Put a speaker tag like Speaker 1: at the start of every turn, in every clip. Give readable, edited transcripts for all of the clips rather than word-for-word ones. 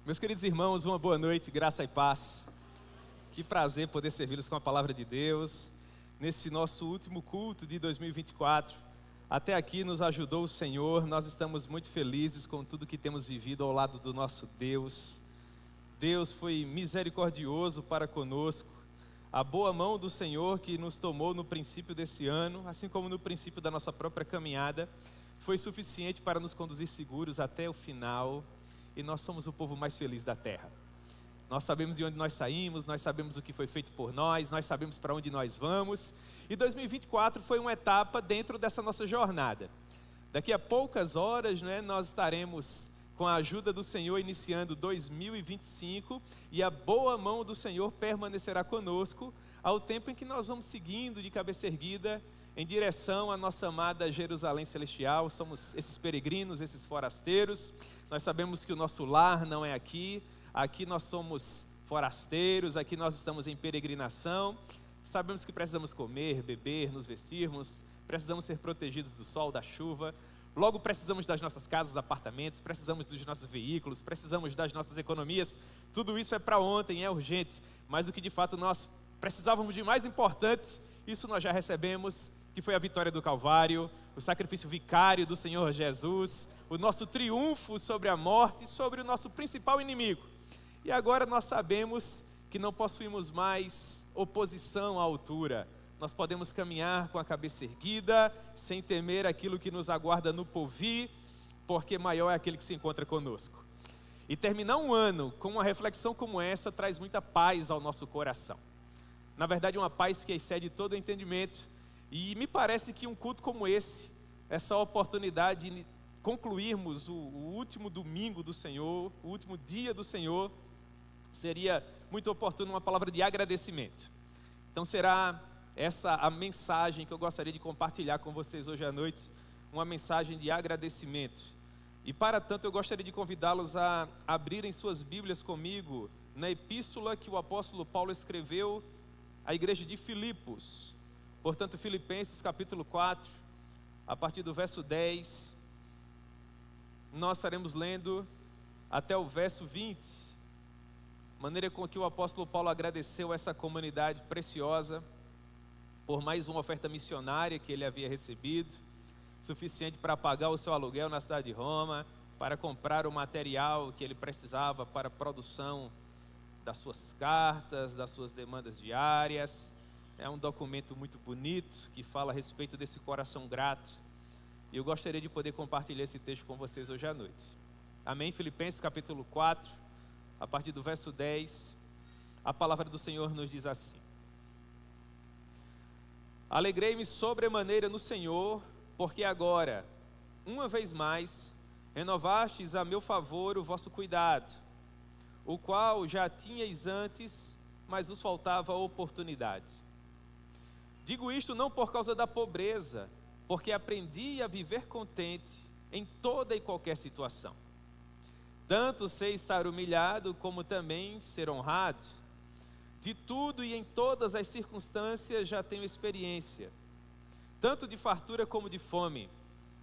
Speaker 1: Meus queridos irmãos, uma boa noite, graça e paz. Que prazer poder servi-los com a palavra de Deus. Nesse nosso último culto de 2024. Até aqui nos ajudou o Senhor. Nós estamos muito felizes com tudo que temos vivido ao lado do nosso Deus. Deus foi misericordioso para conosco. A boa mão do Senhor que nos tomou no princípio desse ano, assim como no princípio da nossa própria caminhada, foi suficiente para nos conduzir seguros até o final. E nós somos o povo mais feliz da terra. Nós sabemos de onde nós saímos, nós sabemos o que foi feito por nós sabemos para onde nós vamos. E 2024 foi uma etapa dentro dessa nossa jornada. Daqui a poucas horas, nós estaremos, com a ajuda do Senhor, iniciando 2025. E a boa mão do Senhor permanecerá conosco, ao tempo em que nós vamos seguindo de cabeça erguida, em direção à nossa amada Jerusalém Celestial. Somos esses peregrinos, esses forasteiros. Nós sabemos que o nosso lar não é aqui. Aqui nós somos forasteiros, aqui nós estamos em peregrinação. Sabemos que precisamos comer, beber, nos vestirmos. Precisamos ser protegidos do sol, da chuva. Logo precisamos das nossas casas, apartamentos. Precisamos dos nossos veículos. Precisamos das nossas economias. Tudo isso é para ontem, é urgente. Mas o que de fato nós precisávamos de mais importante, isso nós já recebemos, que foi a vitória do Calvário, o sacrifício vicário do Senhor Jesus, o nosso triunfo sobre a morte e sobre o nosso principal inimigo. E agora nós sabemos que não possuímos mais oposição à altura. Nós podemos caminhar com a cabeça erguida, sem temer aquilo que nos aguarda no porvir, porque maior é aquele que se encontra conosco. E terminar um ano com uma reflexão como essa traz muita paz ao nosso coração. Na verdade, uma paz que excede todo o entendimento. E me parece que um culto como esse, essa oportunidade de concluirmos o último domingo do Senhor, o último dia do Senhor, seria muito oportuno uma palavra de agradecimento. Então será essa a mensagem que eu gostaria de compartilhar com vocês hoje à noite, uma mensagem de agradecimento. E para tanto eu gostaria de convidá-los a abrirem suas Bíblias comigo na epístola que o apóstolo Paulo escreveu à igreja de Filipos. Portanto, Filipenses capítulo 4, a partir do verso 10, nós estaremos lendo até o verso 20, maneira com que o apóstolo Paulo agradeceu essa comunidade preciosa por mais uma oferta missionária que ele havia recebido, suficiente para pagar o seu aluguel na cidade de Roma, para comprar o material que ele precisava para a produção das suas cartas, das suas demandas diárias. É um documento muito bonito que fala a respeito desse coração grato. E eu gostaria de poder compartilhar esse texto com vocês hoje à noite. Amém? Filipenses capítulo 4, a partir do verso 10, a palavra do Senhor nos diz assim: Alegrei-me sobremaneira no Senhor, porque agora, uma vez mais, renovastes a meu favor o vosso cuidado, o qual já tinhais antes, mas vos faltava oportunidade. Digo isto não por causa da pobreza, porque aprendi a viver contente em toda e qualquer situação. Tanto sei estar humilhado, como também ser honrado. De tudo e em todas as circunstâncias já tenho experiência, tanto de fartura como de fome,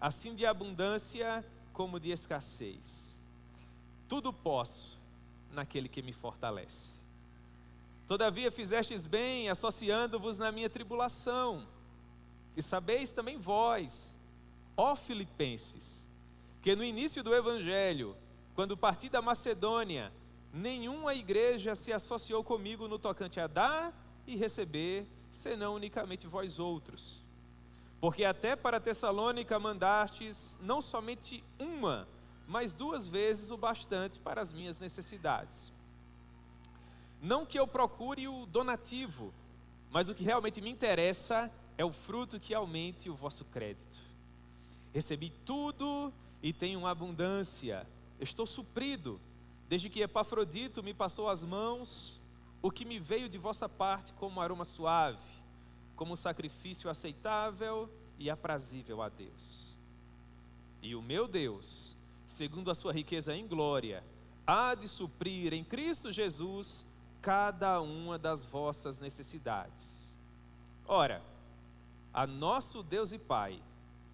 Speaker 1: assim de abundância como de escassez. Tudo posso naquele que me fortalece. Todavia fizestes bem, associando-vos na minha tribulação. E sabeis também vós, ó Filipenses, que no início do Evangelho, quando parti da Macedônia, nenhuma igreja se associou comigo no tocante a dar e receber, senão unicamente vós outros. Porque até para Tessalônica mandastes não somente uma, mas 2 vezes o bastante para as minhas necessidades. Não que eu procure o donativo, mas o que realmente me interessa é o fruto que aumente o vosso crédito. Recebi tudo e tenho abundância, estou suprido, desde que Epafrodito me passou as mãos, o que me veio de vossa parte como aroma suave, como sacrifício aceitável e aprazível a Deus. E o meu Deus, segundo a sua riqueza em glória, há de suprir em Cristo Jesus cada uma das vossas necessidades. Ora, a nosso Deus e Pai,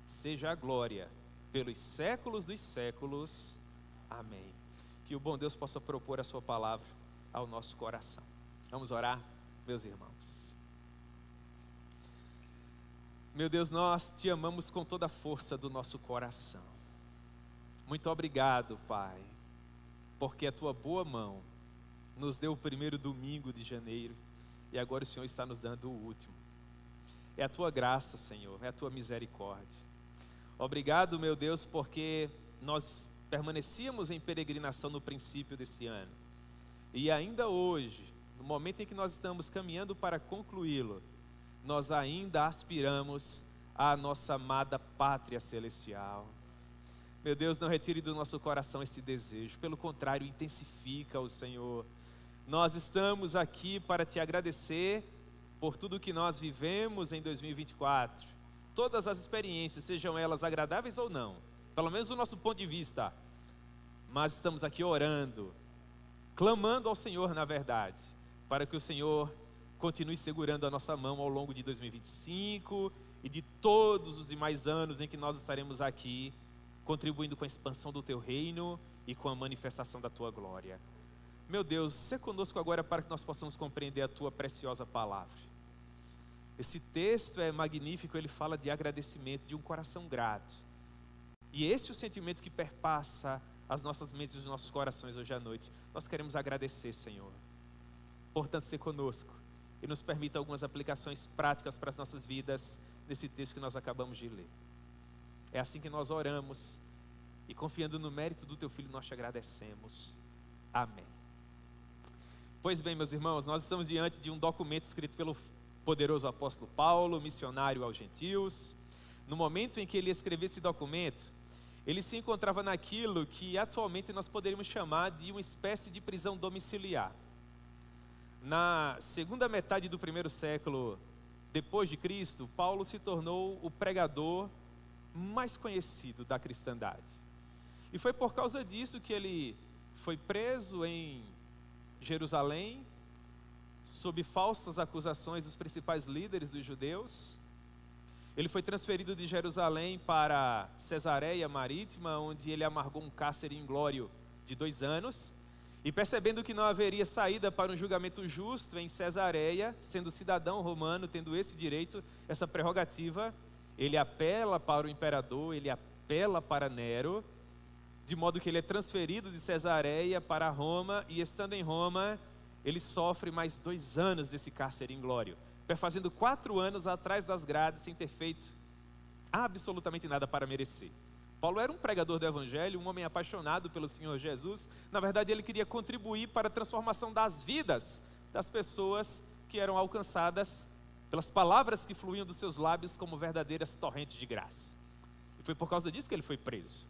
Speaker 1: seja a glória pelos séculos dos séculos. Amém. que o bom Deus possa propor a sua palavra ao nosso coração. Vamos orar, meus irmãos. Meu Deus, nós te amamos com toda a força do nosso coração. Muito obrigado, Pai, porque a tua boa mão nos deu o primeiro domingo de janeiro e agora o Senhor está nos dando o último. É a tua graça, Senhor, é a tua misericórdia. Obrigado, meu Deus, porque nós permanecíamos em peregrinação no princípio desse ano. E ainda hoje, no momento em que nós estamos caminhando para concluí-lo, nós ainda aspiramos à nossa amada pátria celestial. Meu Deus, não retire do nosso coração esse desejo, pelo contrário, intensifica-o, Senhor. Nós estamos aqui para te agradecer por tudo que nós vivemos em 2024. Todas as experiências, sejam elas agradáveis ou não, pelo menos do nosso ponto de vista. Mas estamos aqui orando, clamando ao Senhor, na verdade, para que o Senhor continue segurando a nossa mão ao longo de 2025 e de todos os demais anos em que nós estaremos aqui, contribuindo com a expansão do teu reino e com a manifestação da tua glória. Meu Deus, se conosco agora para que nós possamos compreender a tua preciosa palavra. Esse texto é magnífico, ele fala de agradecimento, de um coração grato. E esse é o sentimento que perpassa as nossas mentes e os nossos corações hoje à noite. Nós queremos agradecer, Senhor. Portanto, se conosco e nos permita algumas aplicações práticas para as nossas vidas nesse texto que nós acabamos de ler. É assim que nós oramos e confiando no mérito do teu Filho nós te agradecemos. Amém. Pois bem, meus irmãos, nós estamos diante de um documento escrito pelo poderoso apóstolo Paulo, missionário aos gentios. No momento em que ele escreveu esse documento, ele se encontrava naquilo que atualmente nós poderíamos chamar de uma espécie de prisão domiciliar. Na segunda metade do primeiro século depois de Cristo, Paulo se tornou o pregador mais conhecido da cristandade. E foi por causa disso que ele foi preso em Jerusalém, sob falsas acusações dos principais líderes dos judeus. Ele foi transferido de Jerusalém para Cesareia Marítima, onde ele amargou um cárcere inglório de 2 anos. E percebendo que não haveria saída para um julgamento justo em Cesareia, sendo cidadão romano, tendo esse direito, essa prerrogativa, ele apela para o imperador, ele apela para Nero, de modo que ele é transferido de Cesareia para Roma, e estando em Roma, ele sofre mais 2 anos desse cárcere inglório, perfazendo 4 anos atrás das grades, sem ter feito absolutamente nada para merecer. Paulo era um pregador do evangelho, um homem apaixonado pelo Senhor Jesus. Na verdade, ele queria contribuir para a transformação das vidas das pessoas que eram alcançadas pelas palavras que fluíam dos seus lábios como verdadeiras torrentes de graça. E foi por causa disso que ele foi preso.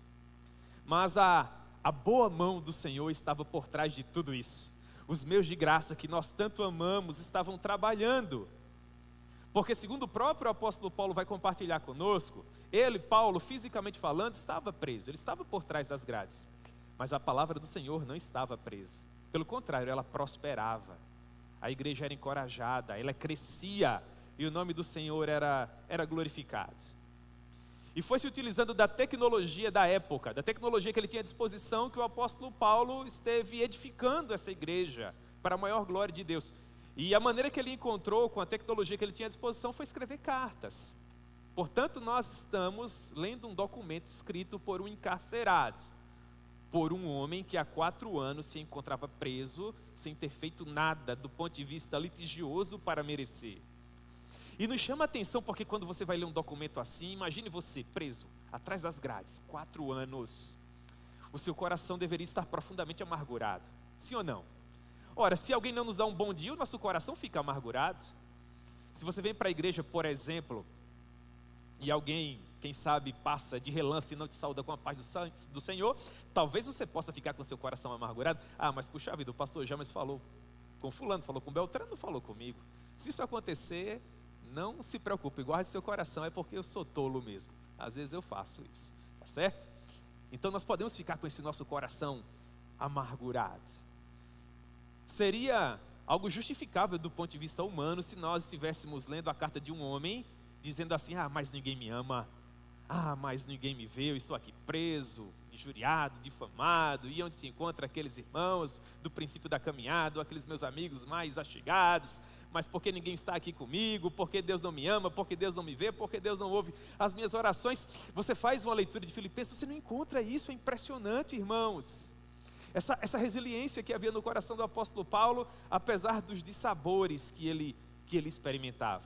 Speaker 1: Mas a boa mão do Senhor estava por trás de tudo isso. Os meios de graça que nós tanto amamos estavam trabalhando. Porque segundo o próprio apóstolo Paulo vai compartilhar conosco, ele, Paulo, fisicamente falando, estava preso. Ele estava por trás das grades. Mas a palavra do Senhor não estava presa. Pelo contrário, ela prosperava. A igreja era encorajada, ela crescia. E o nome do Senhor era glorificado. E foi se utilizando da tecnologia da época, da tecnologia que ele tinha à disposição, que o apóstolo Paulo esteve edificando essa igreja para a maior glória de Deus. E a maneira que ele encontrou com a tecnologia que ele tinha à disposição foi escrever cartas. Portanto, nós estamos lendo um documento escrito por um encarcerado, por um homem que há 4 anos se encontrava preso, sem ter feito nada do ponto de vista litigioso para merecer. E nos chama a atenção porque quando você vai ler um documento assim, imagine você preso, atrás das grades, 4 anos. O seu coração deveria estar profundamente amargurado, sim ou não? Ora, se alguém não nos dá um bom dia, o nosso coração fica amargurado. Se você vem para a igreja, por exemplo, e alguém, quem sabe, passa de relance e não te saúda com a paz do Senhor, talvez você possa ficar com seu coração amargurado. Ah, mas puxa vida, o pastor James falou com fulano, falou com Beltrano, não falou comigo. Se isso acontecer, não se preocupe, guarde seu coração, é porque eu sou tolo mesmo. Às vezes eu faço isso, tá certo? Então nós podemos ficar com esse nosso coração amargurado. Seria algo justificável do ponto de vista humano se nós estivéssemos lendo a carta de um homem dizendo assim: ah, mas ninguém me ama, ah, mas ninguém me vê, eu estou aqui preso, injuriado, difamado, e onde se encontra aqueles irmãos do princípio da caminhada, aqueles meus amigos mais achegados, mas porque ninguém está aqui comigo, porque Deus não me ama, porque Deus não me vê, porque Deus não ouve as minhas orações. Você faz uma leitura de Filipenses, você não encontra isso, é impressionante, irmãos. Essa resiliência que havia no coração do apóstolo Paulo, apesar dos dissabores que ele experimentava.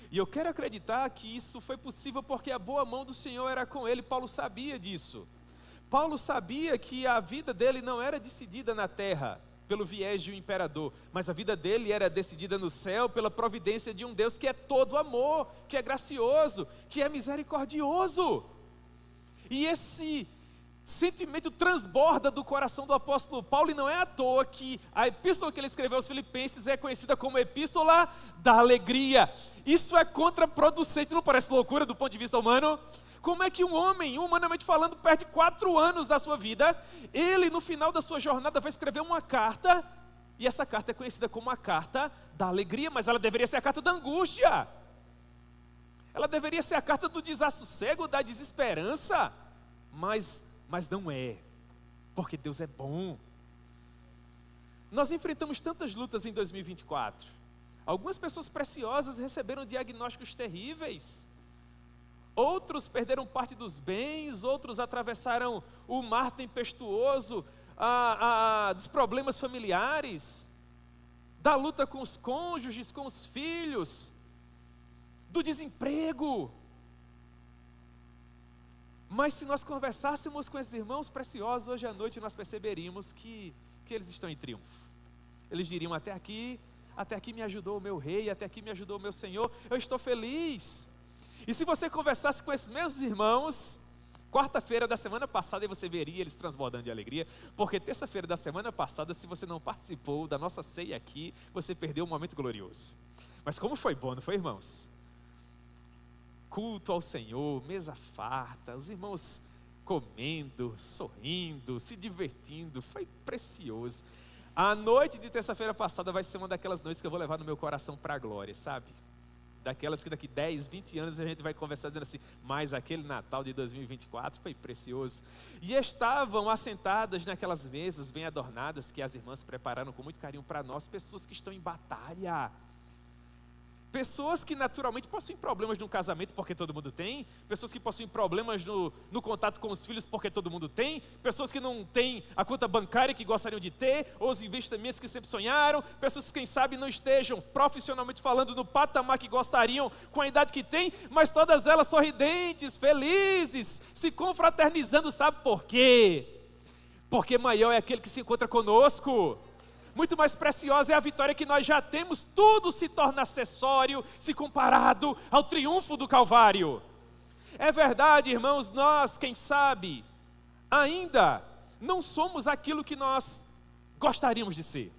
Speaker 1: E eu quero acreditar que isso foi possível porque a boa mão do Senhor era com ele. Paulo sabia disso. Paulo sabia que a vida dele não era decidida na terra pelo viés de um imperador, mas a vida dele era decidida no céu pela providência de um Deus que é todo amor, que é gracioso, que é misericordioso. E esse sentimento transborda do coração do apóstolo Paulo, e não é à toa que a epístola que ele escreveu aos Filipenses é conhecida como epístola da alegria. Isso é contraproducente, não parece loucura do ponto de vista humano? Como é que um homem, humanamente falando, perde 4 anos da sua vida, ele no final da sua jornada vai escrever uma carta, e essa carta é conhecida como a carta da alegria, mas ela deveria ser a carta da angústia, ela deveria ser a carta do desassossego, da desesperança, mas não é, porque Deus é bom. Nós enfrentamos tantas lutas em 2024, algumas pessoas preciosas receberam diagnósticos terríveis, outros perderam parte dos bens, outros atravessaram o mar tempestuoso dos problemas familiares, da luta com os cônjuges, com os filhos, do desemprego. Mas se nós conversássemos com esses irmãos preciosos hoje à noite, nós perceberíamos que eles estão em triunfo. Eles diriam: até aqui me ajudou o meu rei, até aqui me ajudou o meu Senhor, eu estou feliz. E se você conversasse com esses mesmos irmãos, quarta-feira da semana passada, você veria eles transbordando de alegria, porque terça-feira da semana passada, se você não participou da nossa ceia aqui, você perdeu um momento glorioso. Mas como foi bom, não foi, irmãos? Culto ao Senhor, mesa farta, os irmãos comendo, sorrindo, se divertindo, foi precioso. A noite de terça-feira passada vai ser uma daquelas noites que eu vou levar no meu coração para a glória, sabe? Daquelas que daqui 10, 20 anos a gente vai conversar dizendo assim: mas aquele Natal de 2024 foi precioso. E estavam assentadas naquelas mesas bem adornadas que as irmãs prepararam com muito carinho para nós, pessoas que estão em batalha. Pessoas que naturalmente possuem problemas no casamento, porque todo mundo tem. Pessoas que possuem problemas no contato com os filhos, porque todo mundo tem. Pessoas que não têm a conta bancária que gostariam de ter, ou os investimentos que sempre sonharam. Pessoas que, quem sabe, não estejam profissionalmente falando no patamar que gostariam, com a idade que têm, mas todas elas sorridentes, felizes, se confraternizando. Sabe por quê? Porque maior é aquele que se encontra conosco. Muito mais preciosa é a vitória que nós já temos. Tudo se torna acessório se comparado ao triunfo do Calvário. É verdade, irmãos, nós, quem sabe, ainda não somos aquilo que nós gostaríamos de ser.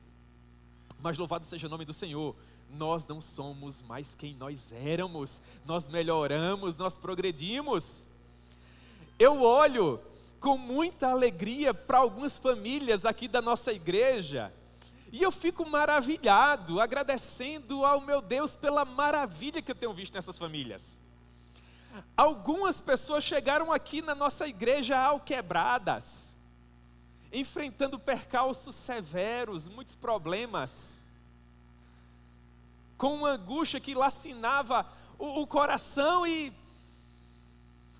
Speaker 1: Mas louvado seja o nome do Senhor, nós não somos mais quem nós éramos. Nós melhoramos, nós progredimos. Eu olho com muita alegria para algumas famílias aqui da nossa igreja, e eu fico maravilhado, agradecendo ao meu Deus pela maravilha que eu tenho visto nessas famílias. Algumas pessoas chegaram aqui na nossa igreja alquebradas, enfrentando percalços severos, muitos problemas, com uma angústia que lacinava o coração, e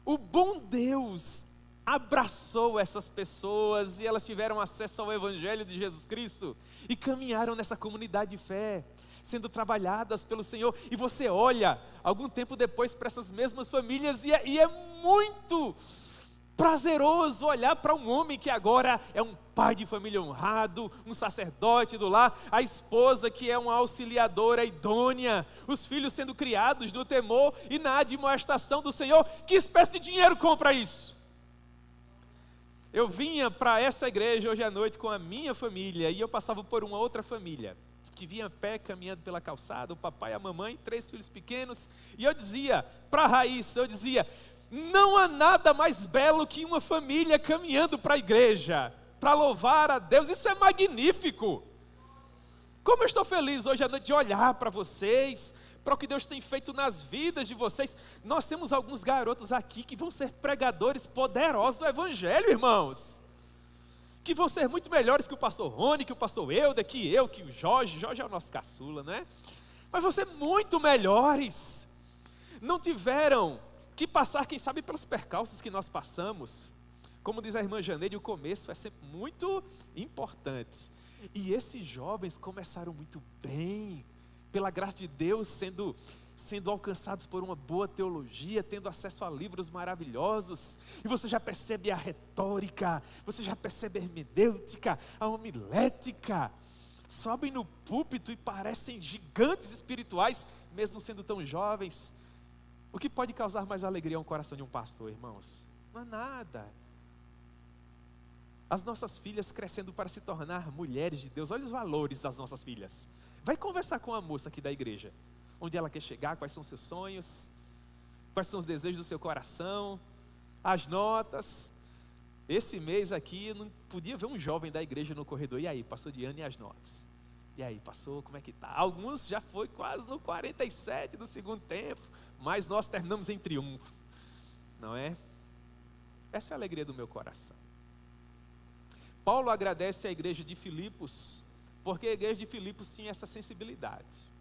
Speaker 1: o bom Deus abraçou essas pessoas, e elas tiveram acesso ao Evangelho de Jesus Cristo, e caminharam nessa comunidade de fé, sendo trabalhadas pelo Senhor. E você olha, algum tempo depois, para essas mesmas famílias, e é muito prazeroso olhar para um homem que agora é um pai de família honrado, um sacerdote do lar, a esposa que é uma auxiliadora idônea, os filhos sendo criados no temor e na admoestação do Senhor. Que espécie de dinheiro compra isso? Eu vinha para essa igreja hoje à noite com a minha família, e eu passava por uma outra família, que vinha a pé caminhando pela calçada, o papai, a mamãe, 3 filhos pequenos, e eu dizia para a Raíssa, não há nada mais belo que uma família caminhando para a igreja, para louvar a Deus. Isso é magnífico. Como eu estou feliz hoje à noite de olhar para vocês, para o que Deus tem feito nas vidas de vocês. Nós temos alguns garotos aqui que vão ser pregadores poderosos do Evangelho, irmãos. Que vão ser muito melhores que o pastor Rony, que o pastor Euda, que eu, que o Jorge. Jorge é o nosso caçula, né? Mas vão ser muito melhores. Não tiveram que passar, quem sabe, pelos percalços que nós passamos. Como diz a irmã Janeide, o começo é sempre muito importante. E esses jovens começaram muito bem, pela graça de Deus, sendo alcançados por uma boa teologia, tendo acesso a livros maravilhosos. E você já percebe a retórica, você já percebe a hermenêutica, a homilética. Sobem no púlpito e parecem gigantes espirituais, mesmo sendo tão jovens. O que pode causar mais alegria ao coração de um pastor, irmãos? Não é nada. As nossas filhas crescendo para se tornar mulheres de Deus. Olha os valores das nossas filhas. Vai conversar com a moça aqui da igreja. Onde ela quer chegar, quais são seus sonhos, quais são os desejos do seu coração, as notas. Esse mês aqui, eu não podia ver um jovem da igreja no corredor. E aí, passou de ano e as notas? E aí, passou, como é que tá? Alguns já foi quase no 47 do segundo tempo, mas nós terminamos em triunfo, não é? Essa é a alegria do meu coração. Paulo agradece à igreja de Filipos, porque a igreja de Filipos tinha essa sensibilidade.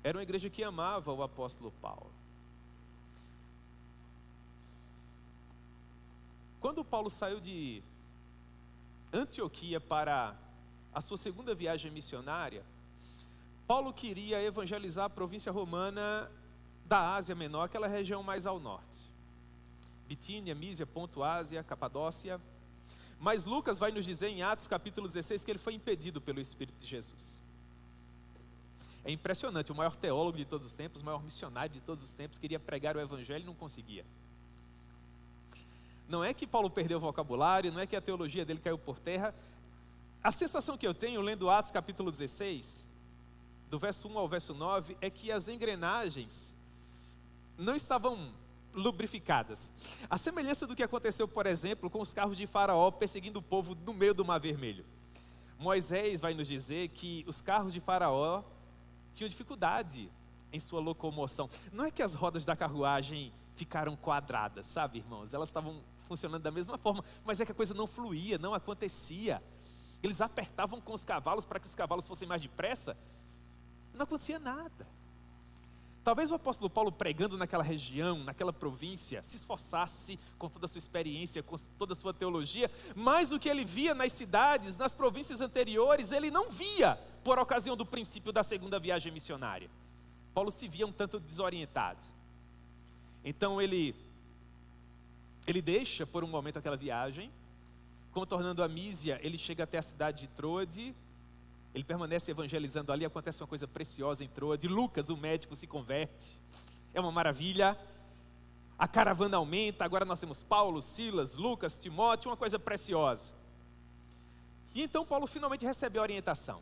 Speaker 1: Era uma igreja que amava o apóstolo Paulo. Quando Paulo saiu de Antioquia para a sua segunda viagem missionária, Paulo queria evangelizar a província romana da Ásia Menor, aquela região mais ao norte. Bitínia, Mísia, Ponto, Ásia, Capadócia. Mas Lucas vai nos dizer em Atos capítulo 16 que ele foi impedido pelo Espírito de Jesus. É impressionante, o maior teólogo de todos os tempos, o maior missionário de todos os tempos, queria pregar o evangelho e não conseguia. Não é que Paulo perdeu o vocabulário, não é que a teologia dele caiu por terra. A sensação que eu tenho lendo Atos capítulo 16, do verso 1 ao verso 9, é que as engrenagens não estavam lubrificadas. A semelhança do que aconteceu, por exemplo, com os carros de Faraó perseguindo o povo no meio do Mar Vermelho. Moisés vai nos dizer que os carros de Faraó tinham dificuldade em sua locomoção. Não é que as rodas da carruagem ficaram quadradas, sabe, irmãos? Elas estavam funcionando da mesma forma, mas é que a coisa não fluía, não acontecia. Eles apertavam com os cavalos para que os cavalos fossem mais depressa. Não acontecia nada. Talvez o apóstolo Paulo, pregando naquela região, naquela província, se esforçasse com toda a sua experiência, com toda a sua teologia, mas o que ele via nas cidades, nas províncias anteriores, ele não via por ocasião do princípio da segunda viagem missionária. Paulo se via um tanto desorientado. Então ele deixa por um momento aquela viagem, contornando a Mísia, ele chega até a cidade de Troade. Ele permanece evangelizando ali, acontece uma coisa preciosa em Troade. Lucas, o médico, se converte. É uma maravilha. A caravana aumenta, agora nós temos Paulo, Silas, Lucas, Timóteo, uma coisa preciosa. E então Paulo finalmente recebe a orientação.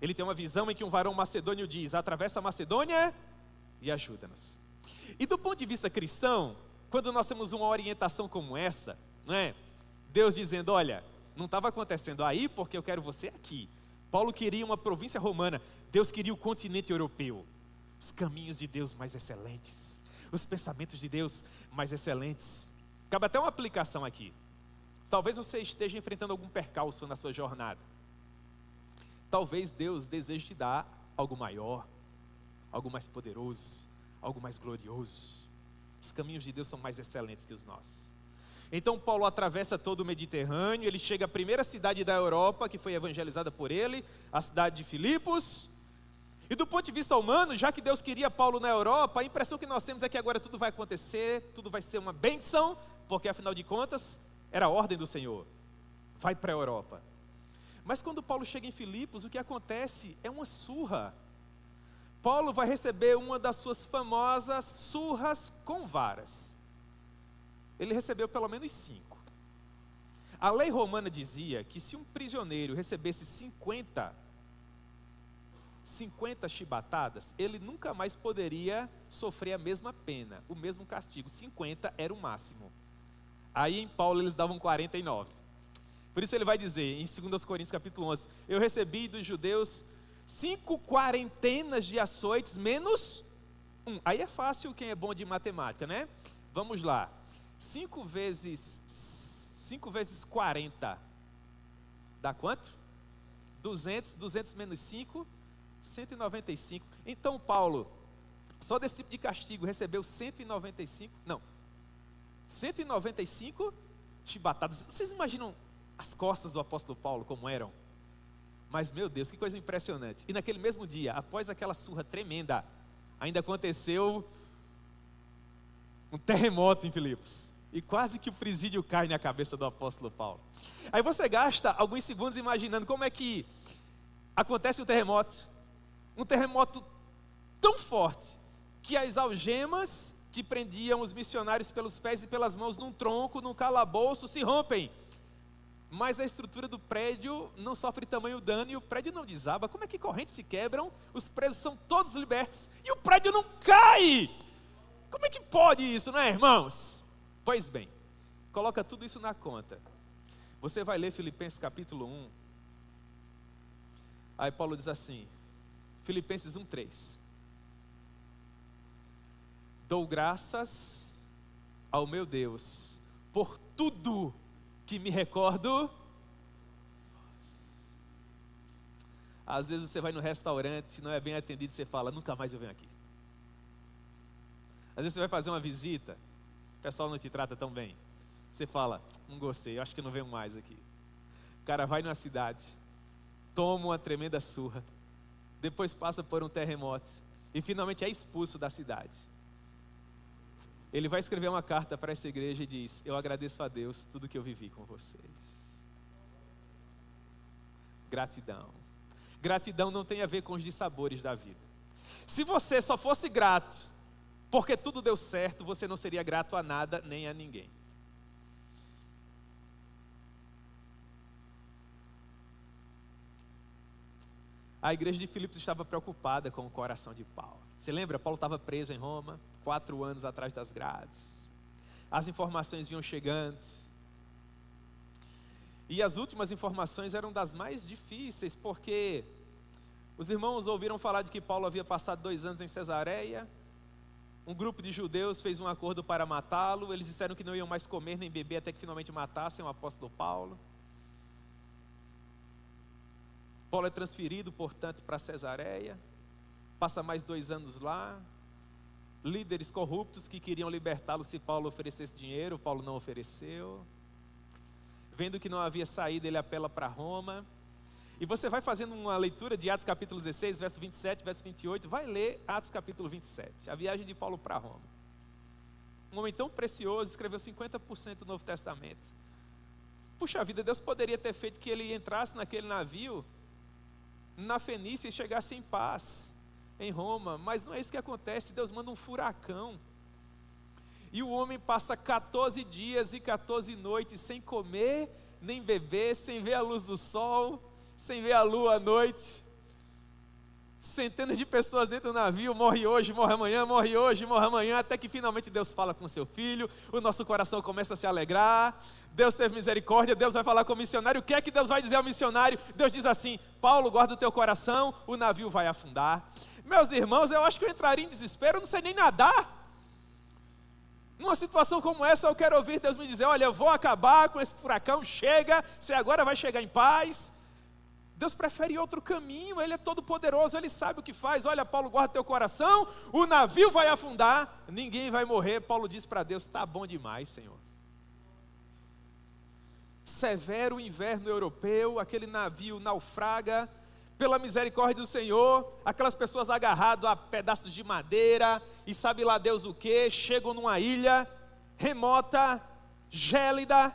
Speaker 1: Ele tem uma visão em que um varão macedônio diz: atravessa a Macedônia e ajuda-nos. E do ponto de vista cristão, quando nós temos uma orientação como essa, não é? Deus dizendo: olha, não estava acontecendo aí porque eu quero você aqui. Paulo queria uma província romana, Deus queria o continente europeu. Os caminhos de Deus mais excelentes, os pensamentos de Deus mais excelentes. Cabe até uma aplicação aqui. Talvez você esteja enfrentando algum percalço na sua jornada. Talvez Deus deseje te dar algo maior, algo mais poderoso, algo mais glorioso. Os caminhos de Deus são mais excelentes que os nossos. Então Paulo atravessa todo o Mediterrâneo, ele chega à primeira cidade da Europa, que foi evangelizada por ele, a cidade de Filipos. E do ponto de vista humano, já que Deus queria Paulo na Europa, a impressão que nós temos é que agora tudo vai acontecer, tudo vai ser uma bênção, porque afinal de contas, era a ordem do Senhor. Vai para a Europa. Mas quando Paulo chega em Filipos, o que acontece é uma surra. Paulo vai receber uma das suas famosas surras com varas. Ele recebeu pelo menos 5. A lei romana dizia que se um prisioneiro recebesse 50 chibatadas, ele nunca mais poderia sofrer a mesma pena, o mesmo castigo. 50 era o máximo. Aí em Paulo eles davam 49. Por isso ele vai dizer em 2 Coríntios capítulo 11, eu recebi dos judeus 5 quarentenas de açoites menos 1. Aí é fácil quem é bom de matemática, né? Vamos lá. 5 vezes 40 dá quanto? 200 menos 5, 195. Então Paulo, só desse tipo de castigo, recebeu 195 chibatadas. Vocês imaginam as costas do apóstolo Paulo como eram? Mas meu Deus, que coisa impressionante. E naquele mesmo dia, após aquela surra tremenda, ainda aconteceu um terremoto em Filipos. E quase que o presídio cai na cabeça do apóstolo Paulo. Aí você gasta alguns segundos imaginando como é que acontece um terremoto tão forte, que as algemas que prendiam os missionários pelos pés e pelas mãos num tronco, num calabouço, se rompem. Mas a estrutura do prédio não sofre tamanho dano e o prédio não desaba. Como é que correntes se quebram, os presos são todos libertos e o prédio não cai? Como é que pode isso, não é, irmãos? Pois bem, coloca tudo isso na conta. Você vai ler Filipenses capítulo 1. Aí Paulo diz assim, Filipenses 1:3. Dou graças ao meu Deus por tudo que me recordo. Às vezes você vai no restaurante, não é bem atendido, você fala, nunca mais eu venho aqui. Às vezes você vai fazer uma visita, o pessoal não te trata tão bem. Você fala, não gostei, eu acho que não venho mais aqui. O cara vai numa cidade, toma uma tremenda surra, depois passa por um terremoto e finalmente é expulso da cidade. Ele vai escrever uma carta para essa igreja e diz, eu agradeço a Deus tudo que eu vivi com vocês. Gratidão. Gratidão não tem a ver com os dissabores da vida. Se você só fosse grato porque tudo deu certo, você não seria grato a nada nem a ninguém. A igreja de Filipos estava preocupada com o coração de Paulo. Você lembra? Paulo estava preso em Roma, 4 anos atrás das grades. As informações vinham chegando. E as últimas informações eram das mais difíceis, porque os irmãos ouviram falar de que Paulo havia passado 2 anos em Cesareia. Um grupo de judeus fez um acordo para matá-lo. Eles disseram que não iam mais comer nem beber até que finalmente matassem o apóstolo Paulo. Paulo é transferido, portanto, para Cesareia. Passa mais 2 anos lá. Líderes corruptos que queriam libertá-lo se Paulo oferecesse dinheiro. Paulo não ofereceu. Vendo que não havia saída, ele apela para Roma. E você vai fazendo uma leitura de Atos capítulo 16, verso 27, verso 28. Vai ler Atos capítulo 27. A viagem de Paulo para Roma. Um homem tão precioso, escreveu 50% do Novo Testamento. Puxa vida, Deus poderia ter feito que ele entrasse naquele navio na Fenícia e chegasse em paz em Roma, mas não é isso que acontece. Deus manda um furacão e o homem passa 14 dias e 14 noites sem comer nem beber, sem ver a luz do sol, sem ver a lua à noite. Centenas de pessoas dentro do navio, morre hoje, morre amanhã, morre hoje, morre amanhã, até que finalmente Deus fala com seu filho, o nosso coração começa a se alegrar. Deus teve misericórdia, Deus vai falar com o missionário. O que é que Deus vai dizer ao missionário? Deus diz assim, Paulo, guarda o teu coração, o navio vai afundar. Meus irmãos, eu acho que eu entraria em desespero, eu não sei nem nadar. Numa situação como essa, eu quero ouvir Deus me dizer, olha, eu vou acabar com esse furacão, chega, você agora vai chegar em paz. Deus prefere outro caminho, Ele é todo poderoso, Ele sabe o que faz. Olha, Paulo, guarda teu coração, o navio vai afundar, ninguém vai morrer. Paulo diz para Deus, está bom demais, Senhor. Severo inverno europeu, aquele navio naufraga, pela misericórdia do Senhor, aquelas pessoas agarradas a pedaços de madeira, e sabe lá Deus o que, chegam numa ilha remota, gélida,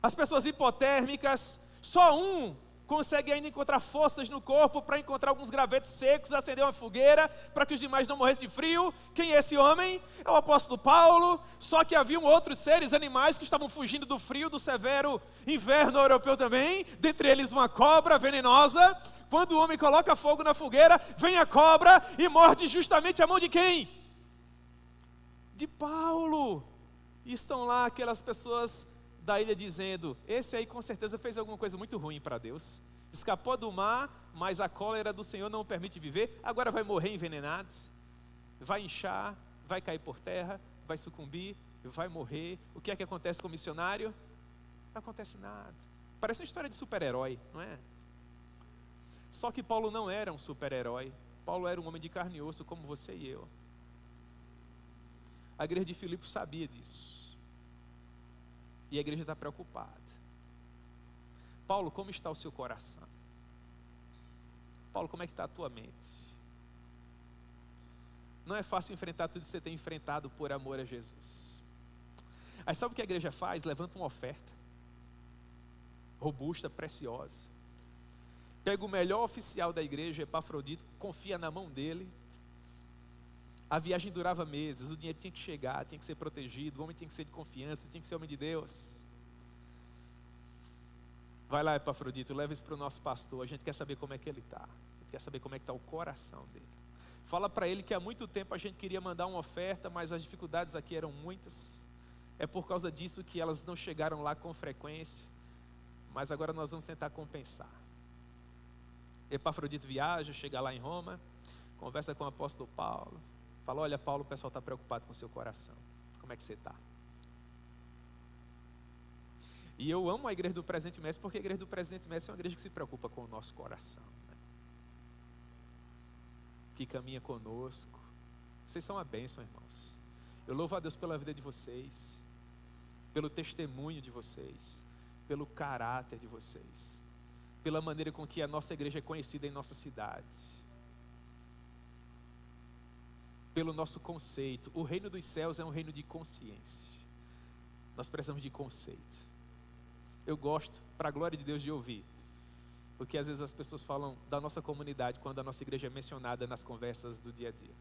Speaker 1: as pessoas hipotérmicas, só um consegue ainda encontrar forças no corpo para encontrar alguns gravetos secos, acender uma fogueira, para que os demais não morressem de frio. Quem é esse homem? É o apóstolo Paulo. Só que haviam outros seres, animais que estavam fugindo do frio, do severo inverno europeu também, dentre eles uma cobra venenosa. Quando o homem coloca fogo na fogueira, vem a cobra e morde justamente a mão de quem? De Paulo. E estão lá aquelas pessoas da ilha dizendo, esse aí com certeza fez alguma coisa muito ruim para Deus. escapou do mar, mas a cólera do Senhor não o permite viver, agora vai morrer envenenado, vai inchar, vai cair por terra, vai sucumbir, vai morrer. O que é que acontece com o missionário? Não acontece nada. Parece uma história de super-herói, não é? Só que Paulo não era um super-herói. Paulo era um homem de carne e osso como você e eu. A igreja de Filipos sabia disso. E a igreja está preocupada. Paulo, como está o seu coração? Paulo, como é que está a tua mente? Não é fácil enfrentar tudo que você tem enfrentado por amor a Jesus. Aí sabe o que a igreja faz? Levanta uma oferta robusta, preciosa. Pega o melhor oficial da igreja, Epafrodito, confia na mão dele. A viagem durava meses, o dinheiro tinha que chegar, tinha que ser protegido, o homem tinha que ser de confiança, tinha que ser homem de Deus. Vai lá, Epafrodito, leva isso para o nosso pastor, a gente quer saber como é que ele está. A gente quer saber como é que está o coração dele. Fala para ele que há muito tempo a gente queria mandar uma oferta, mas as dificuldades aqui eram muitas. É por causa disso que elas não chegaram lá com frequência, mas agora nós vamos tentar compensar. Epafrodito viaja, chega lá em Roma, conversa com o apóstolo Paulo, fala: olha, Paulo, o pessoal está preocupado com o seu coração, como é que você está? E eu amo a igreja do Presidente Messi, porque a igreja do Presidente Messi é uma igreja que se preocupa com o nosso coração, né? Que caminha conosco. Vocês são uma bênção, irmãos. Eu louvo a Deus pela vida de vocês, pelo testemunho de vocês, pelo caráter de vocês, pela maneira com que a nossa igreja é conhecida em nossa cidade, pelo nosso conceito. O reino dos céus é um reino de consciência. Nós precisamos de conceito. Eu gosto, para a glória de Deus, de ouvir o que às vezes as pessoas falam da nossa comunidade quando a nossa igreja é mencionada nas conversas do dia a dia.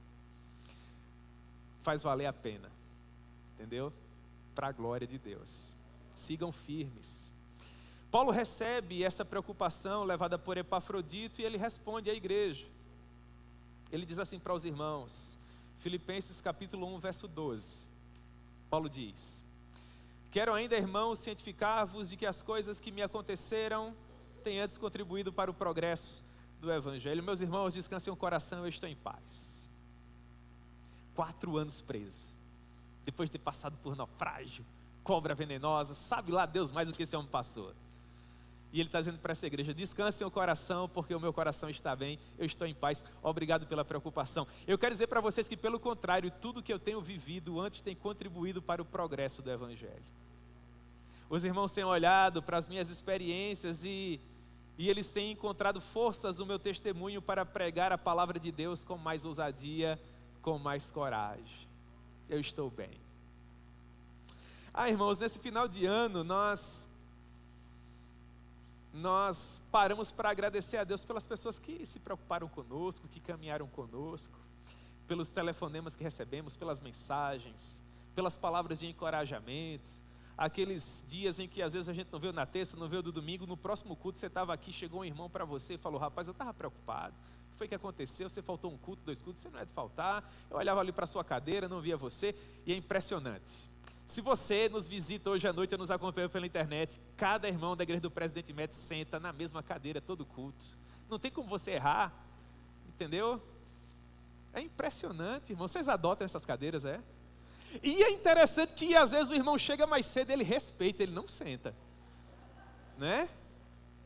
Speaker 1: Faz valer a pena, entendeu? Para a glória de Deus. Sigam firmes. Paulo recebe essa preocupação levada por Epafrodito e ele responde à igreja. Ele diz assim para os irmãos, Filipenses capítulo 1, verso 12. Paulo diz: quero ainda, irmãos, cientificar-vos de que as coisas que me aconteceram têm antes contribuído para o progresso do Evangelho. Meus irmãos, descansem o coração, eu estou em paz. 4 anos preso, depois de ter passado por naufrágio, cobra venenosa, sabe lá Deus mais do que esse homem passou. E ele está dizendo para essa igreja: descansem o coração, porque o meu coração está bem, eu estou em paz, obrigado pela preocupação. Eu quero dizer para vocês que, pelo contrário, tudo que eu tenho vivido antes tem contribuído para o progresso do Evangelho. Os irmãos têm olhado para as minhas experiências e eles têm encontrado forças no meu testemunho para pregar a palavra de Deus com mais ousadia, com mais coragem. Eu estou bem. Irmãos, nesse final de ano nós paramos para agradecer a Deus pelas pessoas que se preocuparam conosco, que caminharam conosco, pelos telefonemas que recebemos, pelas mensagens, pelas palavras de encorajamento. Aqueles dias em que às vezes a gente não veio na terça, não veio do domingo, no próximo culto você estava aqui, chegou um irmão para você e falou: rapaz, eu estava preocupado, o que foi que aconteceu? Você faltou um culto, 2 cultos, você não é de faltar. Eu olhava ali para a sua cadeira, não via você, e é impressionante. Se você nos visita hoje à noite ou nos acompanha pela internet, cada irmão da igreja do Presidente Médici senta na mesma cadeira todo culto. Não tem como você errar, entendeu? É impressionante, irmão. Vocês adotam essas cadeiras, é? E é interessante que às vezes o irmão chega mais cedo, ele respeita, ele não senta, né?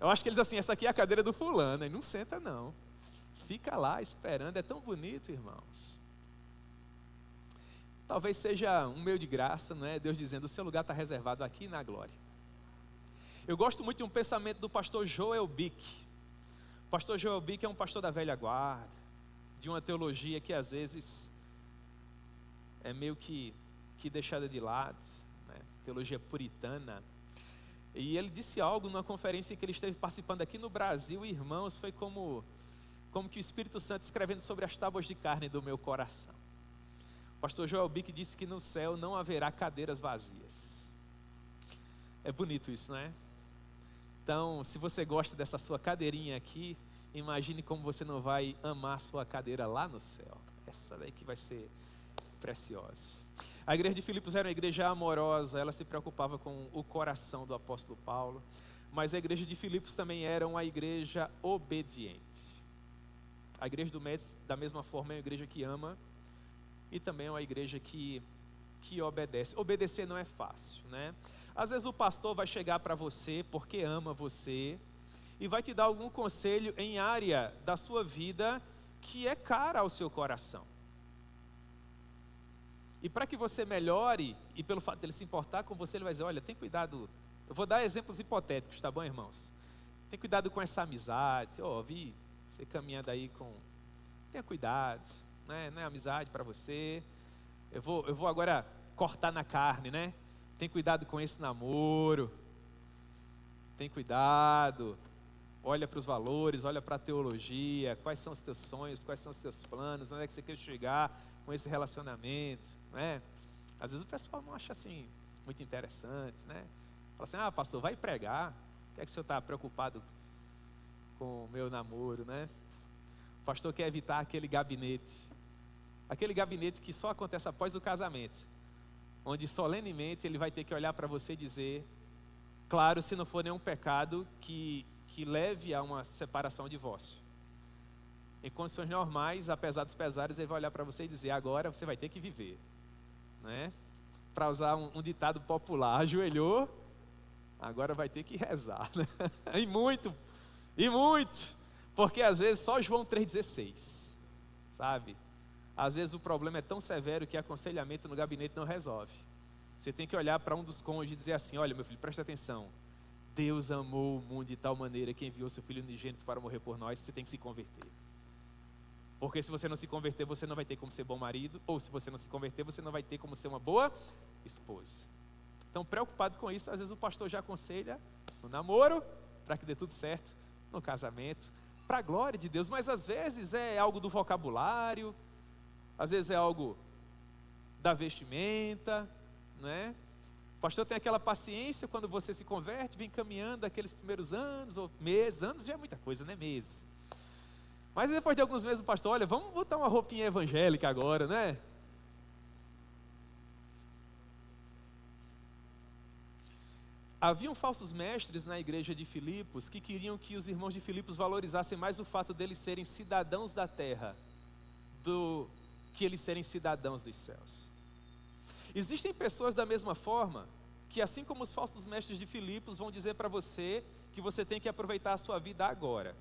Speaker 1: Eu acho que ele diz assim: essa aqui é a cadeira do fulano, e não senta não. Fica lá esperando, é tão bonito, irmãos. Talvez seja um meio de graça, não é? Deus dizendo: o seu lugar está reservado aqui na glória. Eu gosto muito de um pensamento do pastor Joel Bick. O pastor Joel Bick é um pastor da velha guarda, de uma teologia que às vezes é meio que deixada de lado, né? Teologia puritana. E ele disse algo numa conferência que ele esteve participando aqui no Brasil, irmãos, foi como que o Espírito Santo escrevendo sobre as tábuas de carne do meu coração. O pastor Joel Bick disse que no céu não haverá cadeiras vazias. É bonito isso, não é? Então, se você gosta dessa sua cadeirinha aqui, imagine como você não vai amar a sua cadeira lá no céu. Essa daí que vai ser preciosa. A igreja de Filipos era uma igreja amorosa, ela se preocupava com o coração do apóstolo Paulo. mas a igreja de Filipos também era uma igreja obediente. A igreja do Médici, da mesma forma, é uma igreja que ama e também é uma igreja que obedece. Obedecer não é fácil, né? Às vezes o pastor vai chegar para você porque ama você e vai te dar algum conselho em área da sua vida que é cara ao seu coração. E para que você melhore, e pelo fato dele se importar com você, ele vai dizer, olha, tem cuidado. Eu vou dar exemplos hipotéticos, tá bom, irmãos? Tem cuidado com essa amizade. Vi você caminhando aí com... Tenha cuidado, né? Não é amizade para você. Eu vou agora cortar na carne, né? Tem cuidado com esse namoro. Tem cuidado. Olha para os valores, olha para a teologia. Quais são os teus sonhos, quais são os teus planos, onde é que você quer chegar com esse relacionamento, né? Às vezes o pessoal não acha assim muito interessante, né? Fala assim, pastor, vai pregar. O que é que o senhor está preocupado com o meu namoro, né? O pastor quer evitar aquele gabinete que só acontece após o casamento, onde solenemente ele vai ter que olhar para você e dizer, claro, se não for nenhum pecado que leve a uma separação, divórcio. Em condições normais, apesar dos pesares, ele vai olhar para você e dizer, agora você vai ter que viver, né? Para usar um ditado popular, ajoelhou, agora vai ter que rezar, né? E muito, porque às vezes só João 3,16, sabe? Às vezes o problema é tão severo que aconselhamento no gabinete não resolve. Você tem que olhar para um dos cônjuges e dizer assim, olha meu filho, presta atenção, Deus amou o mundo de tal maneira que enviou seu Filho unigênito para morrer por nós, você tem que se converter. Porque se você não se converter, você não vai ter como ser bom marido, ou se você não se converter, você não vai ter como ser uma boa esposa. Então, preocupado com isso, às vezes o pastor já aconselha no namoro, para que dê tudo certo, no casamento, para a glória de Deus, mas às vezes é algo do vocabulário, às vezes é algo da vestimenta, né? O pastor tem aquela paciência quando você se converte, vem caminhando aqueles primeiros anos, ou meses, anos já é muita coisa, né? Meses. Mas depois de alguns meses o pastor, olha, vamos botar uma roupinha evangélica agora, né? Haviam falsos mestres na igreja de Filipos que queriam que os irmãos de Filipos valorizassem mais o fato deles serem cidadãos da terra do que eles serem cidadãos dos céus. Existem pessoas da mesma forma que, assim como os falsos mestres de Filipos, vão dizer para você que você tem que aproveitar a sua vida agora.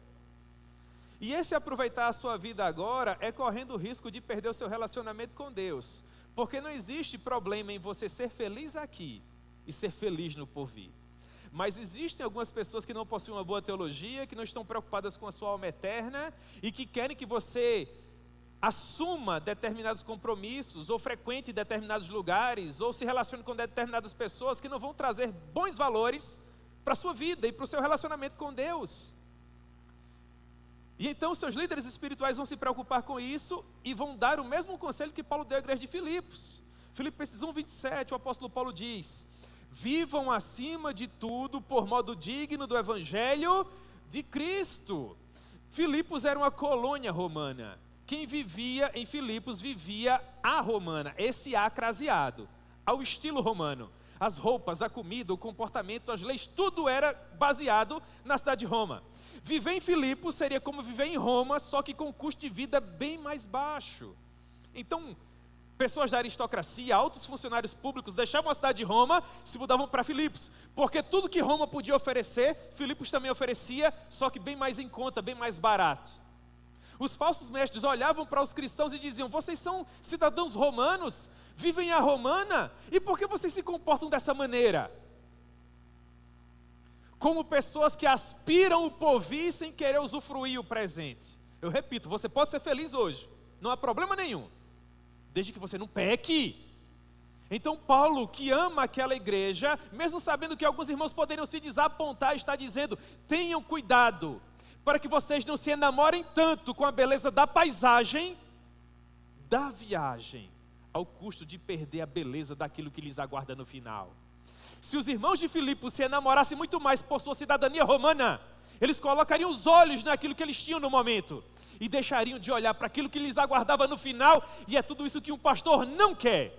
Speaker 1: E esse aproveitar a sua vida agora é correndo o risco de perder o seu relacionamento com Deus. Porque não existe problema em você ser feliz aqui e ser feliz no porvir. Mas existem algumas pessoas que não possuem uma boa teologia, que não estão preocupadas com a sua alma eterna e que querem que você assuma determinados compromissos, ou frequente determinados lugares, ou se relacione com determinadas pessoas que não vão trazer bons valores para a sua vida e para o seu relacionamento com Deus. E então seus líderes espirituais vão se preocupar com isso e vão dar o mesmo conselho que Paulo deu à igreja de Filipos. Filipenses 1:27, o apóstolo Paulo diz: vivam acima de tudo por modo digno do evangelho de Cristo. Filipos era uma colônia romana. Quem vivia em Filipos vivia à romana, esse craseado, ao estilo romano. As roupas, a comida, o comportamento, as leis, tudo era baseado na cidade de Roma. Viver em Filipos seria como viver em Roma, só que com custo de vida bem mais baixo. Então, pessoas da aristocracia, altos funcionários públicos deixavam a cidade de Roma e se mudavam para Filipos, porque tudo que Roma podia oferecer, Filipos também oferecia, só que bem mais em conta, bem mais barato. Os falsos mestres olhavam para os cristãos e diziam: vocês são cidadãos romanos, vivem a romana, e por que vocês se comportam dessa maneira? Como pessoas que aspiram o porvir sem querer usufruir o presente. Eu repito, você pode ser feliz hoje, não há problema nenhum, desde que você não peque. Então Paulo, que ama aquela igreja, mesmo sabendo que alguns irmãos poderiam se desapontar, está dizendo: tenham cuidado, para que vocês não se enamorem tanto com a beleza da paisagem, da viagem, ao custo de perder a beleza daquilo que lhes aguarda no final. Se os irmãos de Filipos se enamorassem muito mais por sua cidadania romana, eles colocariam os olhos naquilo que eles tinham no momento e deixariam de olhar para aquilo que lhes aguardava no final, e é tudo isso que um pastor não quer.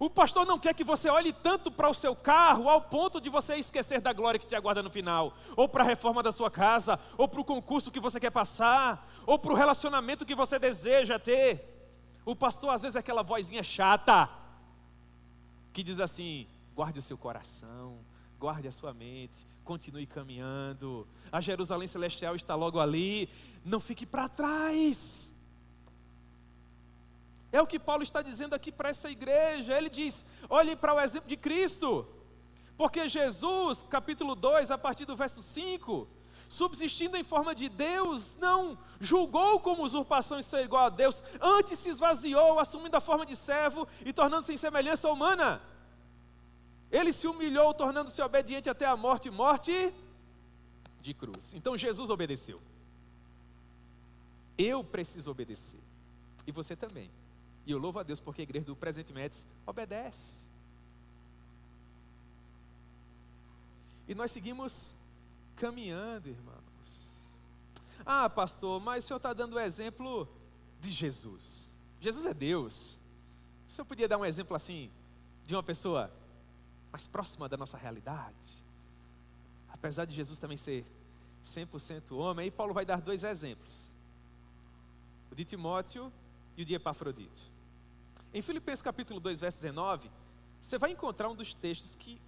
Speaker 1: O pastor não quer que você olhe tanto para o seu carro ao ponto de você esquecer da glória que te aguarda no final, ou para a reforma da sua casa, ou para o concurso que você quer passar, ou para o relacionamento que você deseja ter. O pastor às vezes é aquela vozinha chata, que diz assim: guarde o seu coração, guarde a sua mente, continue caminhando, a Jerusalém Celestial está logo ali, não fique para trás. É o que Paulo está dizendo aqui para essa igreja. Ele diz: olhe para o exemplo de Cristo, porque Jesus, capítulo 2, a partir do verso 5, subsistindo em forma de Deus, não julgou como usurpação ser igual a Deus, antes se esvaziou, assumindo a forma de servo e tornando-se em semelhança humana. Ele se humilhou, tornando-se obediente até a morte, morte de cruz. Então Jesus obedeceu. Eu preciso obedecer, e você também. E eu louvo a Deus porque a igreja do Presente Médici obedece. E nós seguimos caminhando, irmãos. Ah, pastor, mas o senhor está dando o exemplo de Jesus. Jesus é Deus. O senhor podia dar um exemplo assim, de uma pessoa mais próxima da nossa realidade? Apesar de Jesus também ser 100% homem, aí Paulo vai dar dois exemplos: o de Timóteo e o de Epafrodito. Em Filipenses capítulo 2, verso 19, você vai encontrar um dos textos que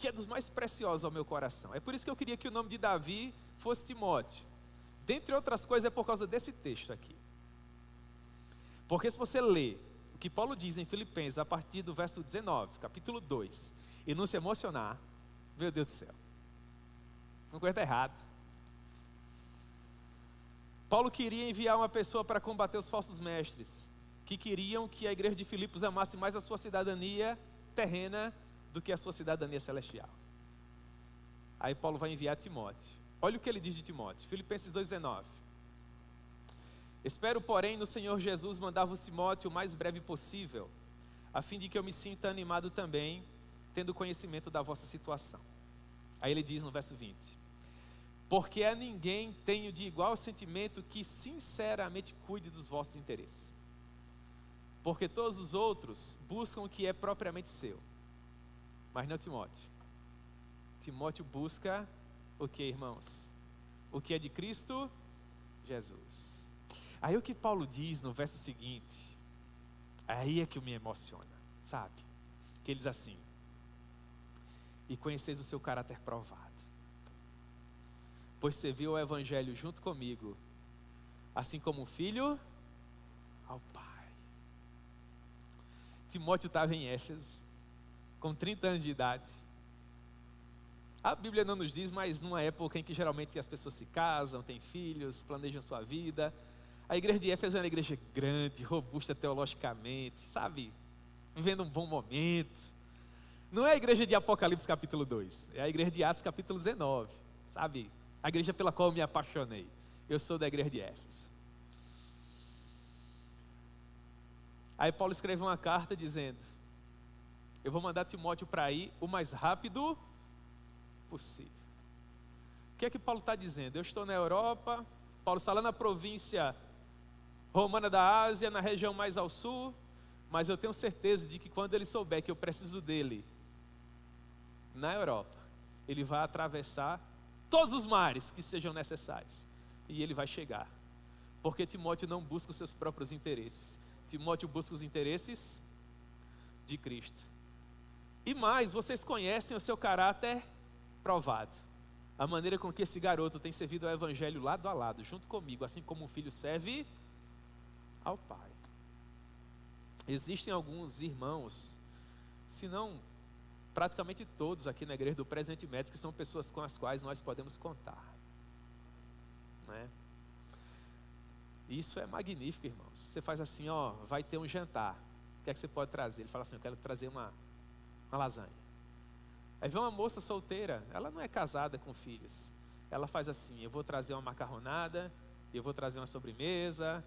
Speaker 1: é dos mais preciosos ao meu coração. É por isso que eu queria que o nome de Davi fosse Timóteo. Dentre outras coisas, é por causa desse texto aqui. Porque se você ler o que Paulo diz em Filipenses, a partir do verso 19, capítulo 2, e não se emocionar, meu Deus do céu, uma coisa está errada. Paulo queria enviar uma pessoa para combater os falsos mestres, que queriam que a igreja de Filipos amasse mais a sua cidadania terrena do que a sua cidadania celestial. Aí Paulo vai enviar Timóteo. Olha o que ele diz de Timóteo, Filipenses 2,19. Espero, porém, no Senhor Jesus mandar-vos Timóteo o mais breve possível, a fim de que eu me sinta animado também, tendo conhecimento da vossa situação. Aí ele diz no verso 20: porque a ninguém tenho de igual sentimento que sinceramente cuide dos vossos interesses. Porque todos os outros buscam o que é propriamente seu, mas não Timóteo. Timóteo busca o que, irmãos? O que é de Cristo Jesus. Aí o que Paulo diz no verso seguinte, aí é que me emociona, sabe? Que ele diz assim: e conheceis o seu caráter provado, pois serviu o evangelho junto comigo, assim como um filho ao Pai. Timóteo estava em Éfeso, com 30 anos de idade. A Bíblia não nos diz, mas numa época em que geralmente as pessoas se casam, têm filhos, planejam sua vida. A igreja de Éfeso era uma igreja grande, robusta teologicamente, sabe? Vivendo um bom momento. Não é a igreja de Apocalipse capítulo 2, é a igreja de Atos capítulo 19, sabe? A igreja pela qual eu me apaixonei. Eu sou da igreja de Éfeso. Aí Paulo escreve uma carta dizendo: eu vou mandar Timóteo para ir o mais rápido possível. O que é que Paulo está dizendo? Eu estou na Europa, Paulo está lá na província romana da Ásia, na região mais ao sul, mas eu tenho certeza de que quando ele souber que eu preciso dele na Europa, ele vai atravessar todos os mares que sejam necessários, e ele vai chegar, porque Timóteo não busca os seus próprios interesses, Timóteo busca os interesses de Cristo. E mais, vocês conhecem o seu caráter provado, a maneira com que esse garoto tem servido ao evangelho lado a lado, junto comigo, assim como um filho serve ao Pai. Existem alguns irmãos, se não praticamente todos aqui na igreja do Presente Médici, que são pessoas com as quais nós podemos contar, né? Isso é magnífico, irmãos. Você faz assim, ó, vai ter um jantar, o que é que você pode trazer? Ele fala assim: eu quero trazer uma lasanha. Aí vem uma moça solteira, ela não é casada com filhos, ela faz assim: eu vou trazer uma macarronada, eu vou trazer uma sobremesa,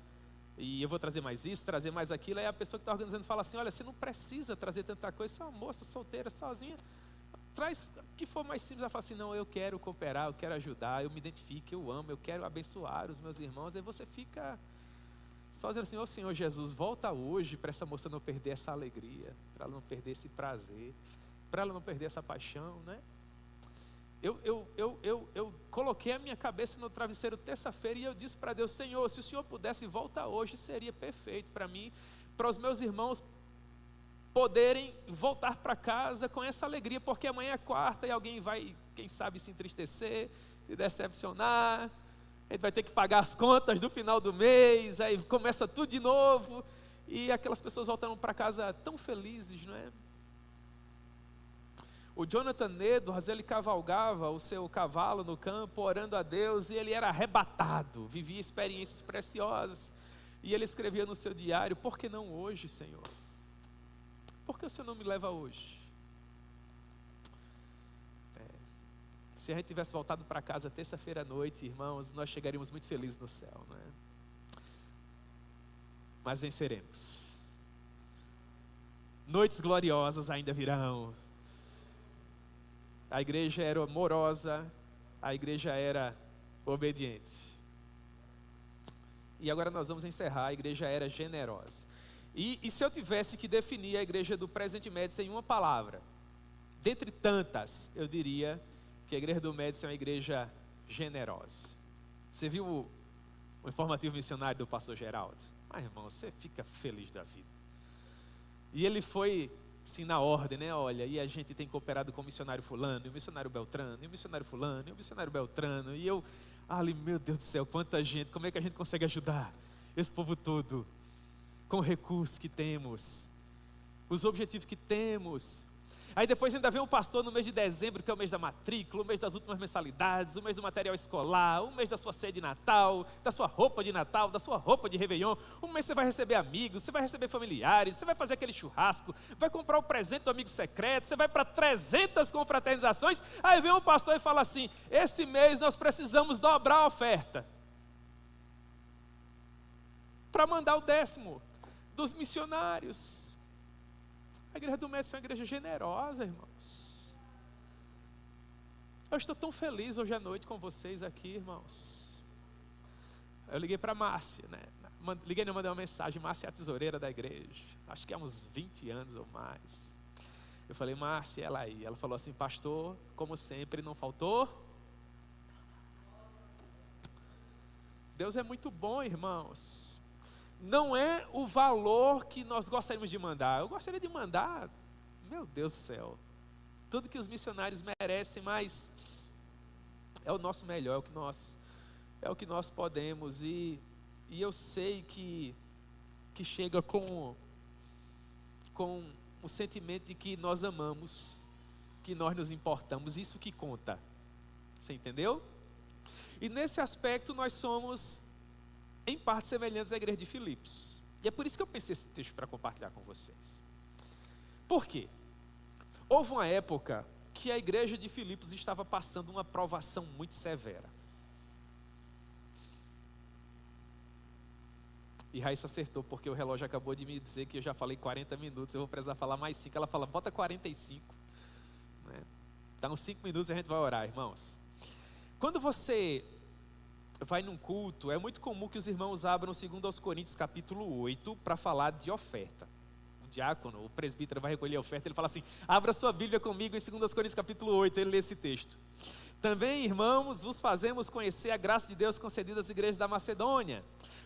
Speaker 1: e eu vou trazer mais isso, trazer mais aquilo. Aí a pessoa que está organizando fala assim: olha, você não precisa trazer tanta coisa, você é uma moça solteira, sozinha, traz o que for mais simples. Ela fala assim: não, eu quero cooperar, eu quero ajudar, eu me identifico, eu amo, eu quero abençoar os meus irmãos. Aí você fica Só dizendo assim: ô Senhor Jesus, volta hoje para essa moça não perder essa alegria, para ela não perder esse prazer, para ela não perder essa paixão, né? Eu coloquei a minha cabeça no travesseiro terça-feira e eu disse para Deus: Senhor, se o Senhor pudesse voltar hoje, seria perfeito para mim, para os meus irmãos poderem voltar para casa com essa alegria, porque amanhã é quarta e alguém vai, quem sabe, se entristecer, se decepcionar, a gente vai ter que pagar as contas do final do mês, aí começa tudo de novo, e aquelas pessoas voltando para casa tão felizes, não é? O Jonathan Edwards, ele cavalgava o seu cavalo no campo, orando a Deus, e ele era arrebatado, vivia experiências preciosas, e ele escrevia no seu diário: por que não hoje, Senhor? Por que o Senhor não me leva hoje? Se a gente tivesse voltado para casa terça-feira à noite, irmãos, nós chegaríamos muito felizes no céu, não é? Mas venceremos. Noites gloriosas ainda virão. A igreja era amorosa, a igreja era obediente. E agora nós vamos encerrar: a igreja era generosa. E se eu tivesse que definir a igreja do Presente Médici em uma palavra, dentre tantas, eu diria que a igreja do Médici é uma igreja generosa. Você viu o informativo missionário do pastor Geraldo? Ah, irmão, você fica feliz da vida. E ele foi assim na ordem, né? Olha, e a gente tem cooperado com o missionário fulano, e o missionário Beltrano, e o missionário fulano, e o missionário Beltrano. E eu, meu Deus do céu, quanta gente, como é que a gente consegue ajudar esse povo todo? Com o recurso que temos, os objetivos que temos. Aí depois ainda vem um pastor no mês de dezembro, que é o mês da matrícula, o mês das últimas mensalidades, o mês do material escolar, o mês da sua ceia de Natal, da sua roupa de Natal, da sua roupa de Réveillon. Um mês você vai receber amigos, você vai receber familiares, você vai fazer aquele churrasco, vai comprar o presente do amigo secreto, você vai para 300 confraternizações. Aí vem um pastor e fala assim: esse mês nós precisamos dobrar a oferta para mandar o 10º dos missionários. A igreja do Médici é uma igreja generosa, irmãos. Eu estou tão feliz hoje à noite com vocês aqui, irmãos. Eu liguei para a Márcia, né? Liguei e mandei uma mensagem. Márcia é a tesoureira da igreja, acho que há uns 20 anos ou mais. Eu falei: Márcia, ela aí. Ela falou assim: pastor, como sempre, não faltou. Deus é muito bom, irmãos. Não é o valor que nós gostaríamos de mandar. Eu gostaria de mandar, meu Deus do céu, tudo que os missionários merecem, mas é o nosso melhor, é o que nós podemos. E eu sei que chega com o sentimento de que nós amamos, que nós nos importamos, isso que conta. Você entendeu? E nesse aspecto nós somos, em parte, semelhantes à igreja de Filipos. E é por isso que eu pensei esse texto para compartilhar com vocês. Por quê? Houve uma época que a igreja de Filipos estava passando uma provação muito severa. E Raíssa acertou, porque o relógio acabou de me dizer que eu já falei 40 minutos, eu vou precisar falar mais 5. Ela fala: bota 45. Né? Dá uns 5 minutos e a gente vai orar, irmãos. Quando você vai num culto, é muito comum que os irmãos abram 2 Coríntios capítulo 8 para falar de oferta. O diácono, o presbítero vai recolher a oferta, ele fala assim: abra sua Bíblia comigo em 2 Coríntios capítulo 8, ele lê esse texto. Também, irmãos, vos fazemos conhecer a graça de Deus concedida às igrejas da Macedônia,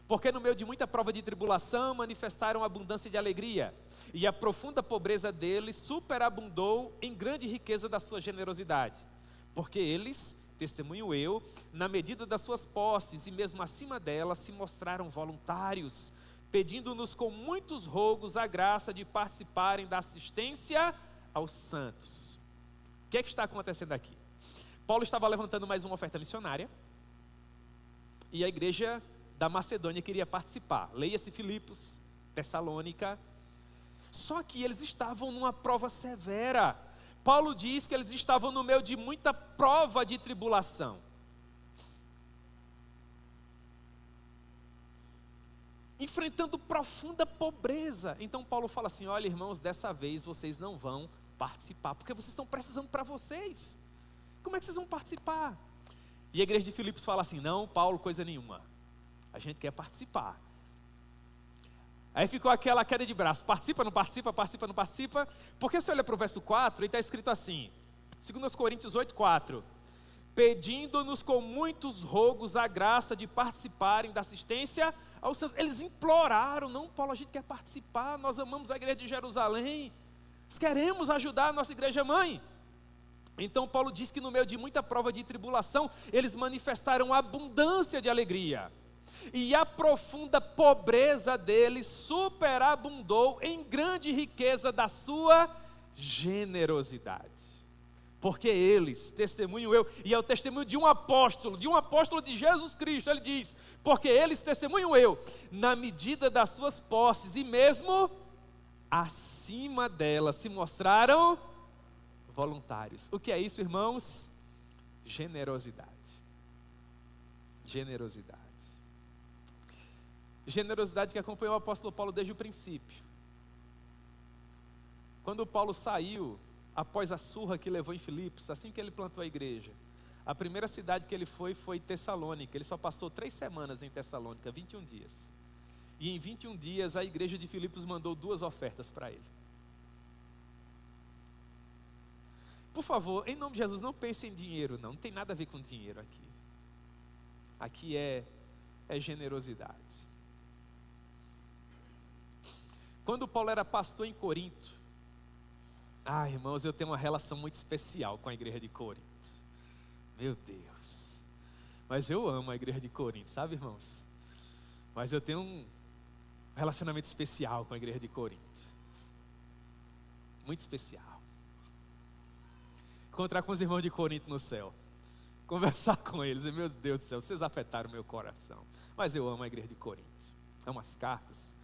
Speaker 1: porque no meio de muita prova de tribulação manifestaram abundância de alegria, e a profunda pobreza deles superabundou em grande riqueza da sua generosidade, porque eles, testemunho eu, na medida das suas posses e mesmo acima delas, se mostraram voluntários, pedindo-nos com muitos rogos a graça de participarem da assistência aos santos. O que é que está acontecendo aqui? Paulo estava levantando mais uma oferta missionária, e a igreja da Macedônia queria participar. Leia-se Filipos, Tessalônica. Só que eles estavam numa prova severa. Paulo diz que eles estavam no meio de muita prova de tribulação. Enfrentando profunda pobreza. Então Paulo fala assim: olha, irmãos, dessa vez vocês não vão participar, porque vocês estão precisando para vocês. Como é que vocês vão participar? E a igreja de Filipos fala assim: não, Paulo, coisa nenhuma. A gente quer participar. Aí ficou aquela queda de braço, participa, não participa, participa, não participa. Porque se olha para o verso 4, ele está escrito assim, 2 Coríntios 8:4, pedindo-nos com muitos rogos a graça de participarem da assistência aos seus. Eles imploraram, não, Paulo, a gente quer participar, nós amamos a igreja de Jerusalém, nós queremos ajudar a nossa igreja mãe. Então Paulo diz que no meio de muita prova de tribulação, eles manifestaram abundância de alegria. E a profunda pobreza deles superabundou em grande riqueza da sua generosidade. Porque eles, testemunho eu, e é o testemunho de um apóstolo de Jesus Cristo, ele diz, porque eles, testemunho eu, na medida das suas posses e mesmo acima delas, se mostraram voluntários. O que é isso, irmãos? Generosidade. Generosidade. Generosidade que acompanhou o apóstolo Paulo desde o princípio. Quando Paulo saiu, após a surra que levou em Filipos, assim que ele plantou a igreja, a primeira cidade que ele foi Tessalônica. Ele só passou 3 semanas em Tessalônica, 21 dias. E em 21 dias a igreja de Filipos mandou 2 ofertas para ele. Por favor, em nome de Jesus, não pense em dinheiro, não tem nada a ver com dinheiro aqui. Aqui é generosidade. Quando Paulo era pastor em Corinto, irmãos, eu tenho uma relação muito especial com a igreja de Corinto. Meu Deus. Mas eu amo a igreja de Corinto, sabe, irmãos? Mas eu tenho um relacionamento especial com a igreja de Corinto. Muito especial. Encontrar com os irmãos de Corinto no céu. Conversar com eles. E, meu Deus do céu, vocês afetaram o meu coração. Mas eu amo a igreja de Corinto. Amo as cartas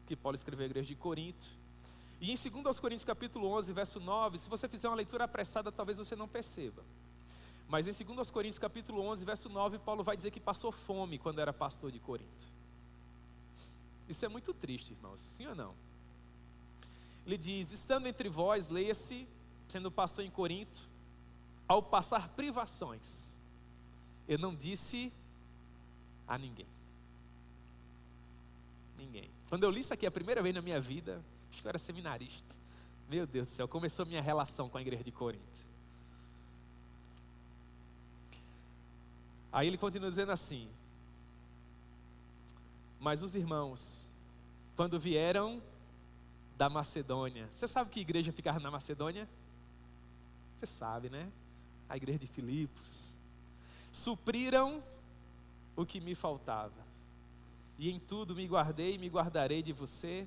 Speaker 1: que Paulo escreveu à igreja de Corinto. E em 2 Coríntios capítulo 11, verso 9, se você fizer uma leitura apressada, talvez você não perceba. Mas em 2 Coríntios capítulo 11, verso 9, Paulo vai dizer que passou fome quando era pastor de Corinto. Isso é muito triste, irmãos, sim ou não? Ele diz, estando entre vós, leia-se, sendo pastor em Corinto, ao passar privações, eu não disse a ninguém. Ninguém. Quando eu li isso aqui a primeira vez na minha vida, acho que eu era seminarista. Meu Deus do céu, começou a minha relação com a igreja de Corinto. Aí ele continua dizendo assim, mas os irmãos, quando vieram da Macedônia, você sabe que igreja ficava na Macedônia? Você sabe, né? A igreja de Filipos. Supriram o que me faltava. E em tudo me guardei e me guardarei de você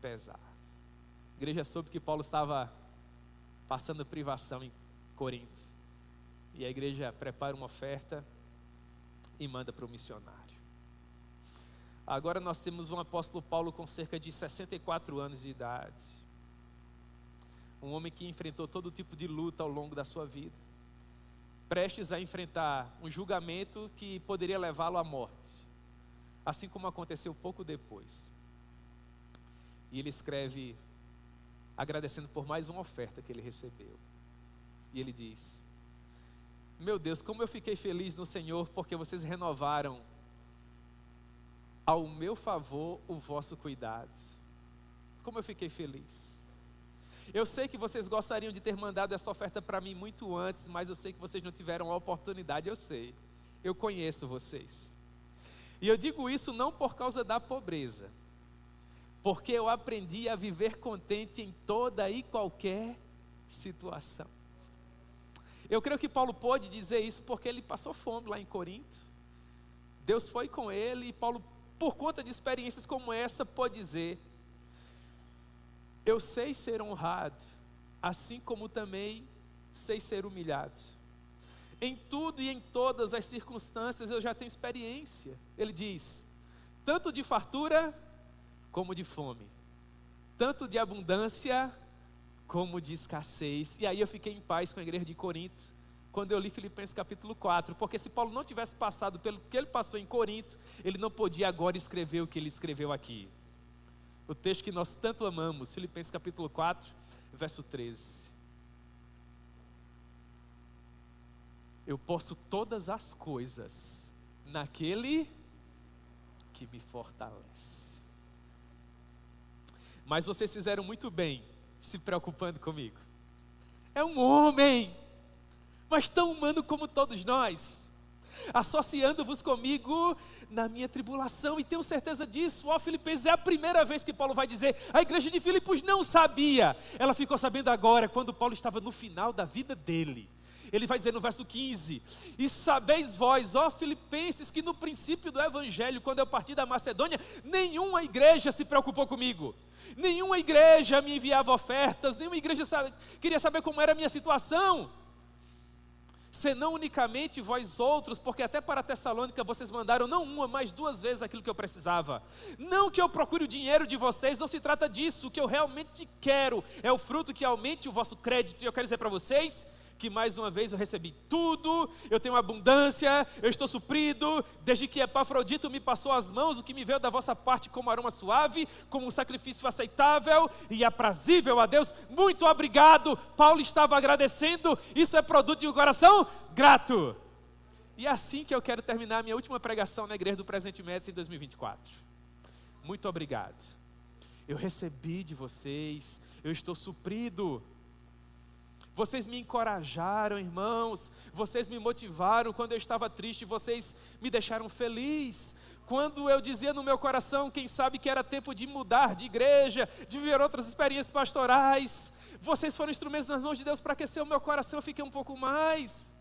Speaker 1: pesar. A igreja soube que Paulo estava passando privação em Corinto. E a igreja prepara uma oferta e manda para o missionário. Agora nós temos um apóstolo Paulo com cerca de 64 anos de idade. Um homem que enfrentou todo tipo de luta ao longo da sua vida. Prestes a enfrentar um julgamento que poderia levá-lo à morte. Assim como aconteceu pouco depois. E ele escreve agradecendo por mais uma oferta que ele recebeu. E ele diz, meu Deus, como eu fiquei feliz no Senhor, porque vocês renovaram ao meu favor o vosso cuidado. Como eu fiquei feliz. Eu sei que vocês gostariam de ter mandado essa oferta para mim muito antes, mas eu sei que vocês não tiveram a oportunidade, eu sei. Eu conheço vocês. E eu digo isso não por causa da pobreza, porque eu aprendi a viver contente em toda e qualquer situação. Eu creio que Paulo pôde dizer isso porque ele passou fome lá em Corinto. Deus foi com ele e Paulo, por conta de experiências como essa, pode dizer, eu sei ser honrado, assim como também sei ser humilhado. Em tudo e em todas as circunstâncias eu já tenho experiência. Ele diz, tanto de fartura como de fome, tanto de abundância como de escassez. E aí eu fiquei em paz com a igreja de Corinto, quando eu li Filipenses capítulo 4, porque se Paulo não tivesse passado pelo que ele passou em Corinto, ele não podia agora escrever o que ele escreveu aqui. O texto que nós tanto amamos, Filipenses capítulo 4, verso 13. Eu posso todas as coisas naquele que me fortalece. Mas vocês fizeram muito bem se preocupando comigo. É um homem, mas tão humano como todos nós, associando-vos comigo na minha tribulação, e tenho certeza disso. Ó, Filipenses, é a primeira vez que Paulo vai dizer, a igreja de Filipos não sabia, ela ficou sabendo agora, quando Paulo estava no final da vida dele. Ele vai dizer no verso 15, e sabeis vós, ó Filipenses, que no princípio do evangelho, quando eu parti da Macedônia, nenhuma igreja se preocupou comigo, nenhuma igreja me enviava ofertas, nenhuma igreja queria saber como era a minha situação, senão unicamente vós outros, porque até para Tessalônica vocês mandaram não uma, mas 2 vezes aquilo que eu precisava. Não que eu procure o dinheiro de vocês, não se trata disso. O que eu realmente quero é o fruto que aumente o vosso crédito. E eu quero dizer para vocês que mais uma vez eu recebi tudo, eu tenho abundância, eu estou suprido, desde que Epafrodito me passou as mãos, o que me veio da vossa parte como aroma suave, como um sacrifício aceitável e aprazível a Deus. Muito obrigado. Paulo estava agradecendo, isso é produto de um coração grato. E é assim que eu quero terminar a minha última pregação na Igreja do Presente Médici em 2024. Muito obrigado. Eu recebi de vocês, eu estou suprido. Vocês me encorajaram, irmãos, vocês me motivaram quando eu estava triste, vocês me deixaram feliz. Quando eu dizia no meu coração, quem sabe que era tempo de mudar de igreja, de viver outras experiências pastorais, vocês foram instrumentos nas mãos de Deus para aquecer o meu coração, eu fiquei um pouco mais.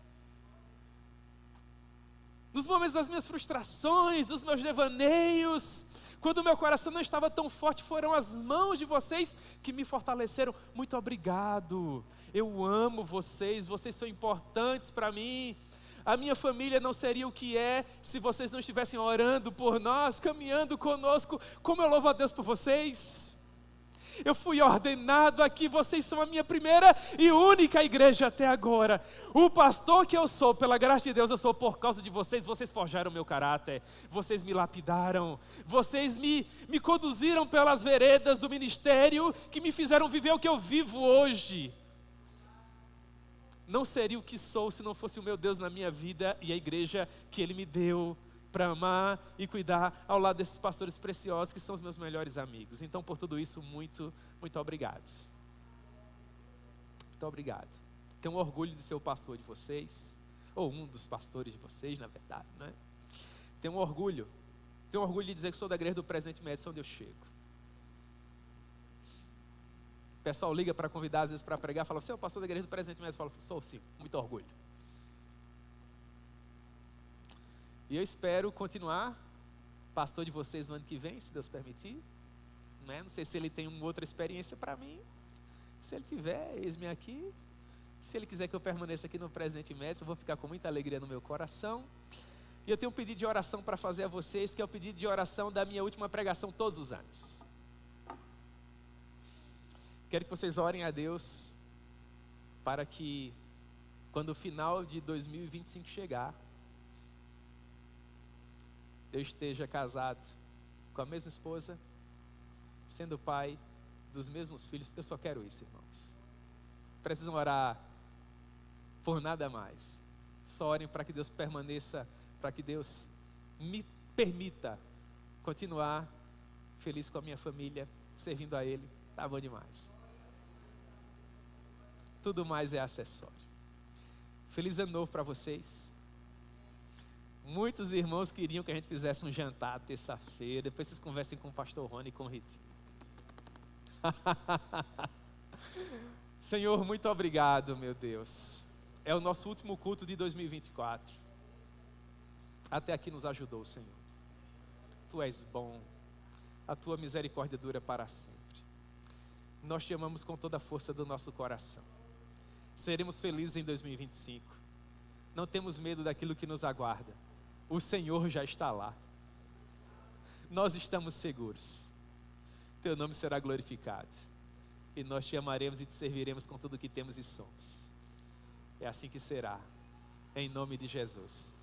Speaker 1: Nos momentos das minhas frustrações, dos meus devaneios, quando o meu coração não estava tão forte, foram as mãos de vocês que me fortaleceram. Muito obrigado. Eu amo vocês, vocês são importantes para mim. A minha família não seria o que é se vocês não estivessem orando por nós, caminhando conosco. Como eu louvo a Deus por vocês. Eu fui ordenado aqui, vocês são a minha primeira e única igreja até agora. O pastor que eu sou, pela graça de Deus, eu sou por causa de vocês. Vocês forjaram meu caráter, vocês me lapidaram, vocês me conduziram pelas veredas do ministério, que me fizeram viver o que eu vivo hoje. Não seria o que sou se não fosse o meu Deus na minha vida e a igreja que Ele me deu para amar e cuidar ao lado desses pastores preciosos que são os meus melhores amigos. Então, por tudo isso, muito, muito obrigado. Muito obrigado. Tenho orgulho de ser o pastor de vocês, ou um dos pastores de vocês, na verdade, né? Tenho orgulho de dizer que sou da Igreja do Presente Médici, onde eu chego. O pessoal liga para convidar, às vezes, para pregar, fala, você é o pastor da Igreja do Presente Médici? Eu falo, sou sim, muito orgulho. E eu espero continuar pastor de vocês no ano que vem, se Deus permitir. Não sei se Ele tem uma outra experiência para mim. Se Ele tiver, eis-me aqui. Se Ele quiser que eu permaneça aqui no Presente Médici, eu vou ficar com muita alegria no meu coração. E eu tenho um pedido de oração para fazer a vocês, que é o pedido de oração da minha última pregação todos os anos. Quero que vocês orem a Deus para que, quando o final de 2025 chegar, eu esteja casado com a mesma esposa, sendo pai dos mesmos filhos. Eu só quero isso, irmãos. Precisam orar por nada mais. Só orem para que Deus permaneça, para que Deus me permita continuar feliz com a minha família, servindo a Ele. Tá bom demais. Tudo mais é acessório. Feliz ano novo para vocês. Muitos irmãos queriam que a gente fizesse um jantar terça-feira. Depois vocês conversem com o pastor Rony e com o Ritinho. Senhor, muito obrigado, meu Deus. É o nosso último culto de 2024. Até aqui nos ajudou, Senhor. Tu és bom. A tua misericórdia dura para sempre. Nós te amamos com toda a força do nosso coração. Seremos felizes em 2025. Não temos medo daquilo que nos aguarda. O Senhor já está lá. Nós estamos seguros. Teu nome será glorificado. E nós te amaremos e te serviremos com tudo o que temos e somos. É assim que será. Em nome de Jesus.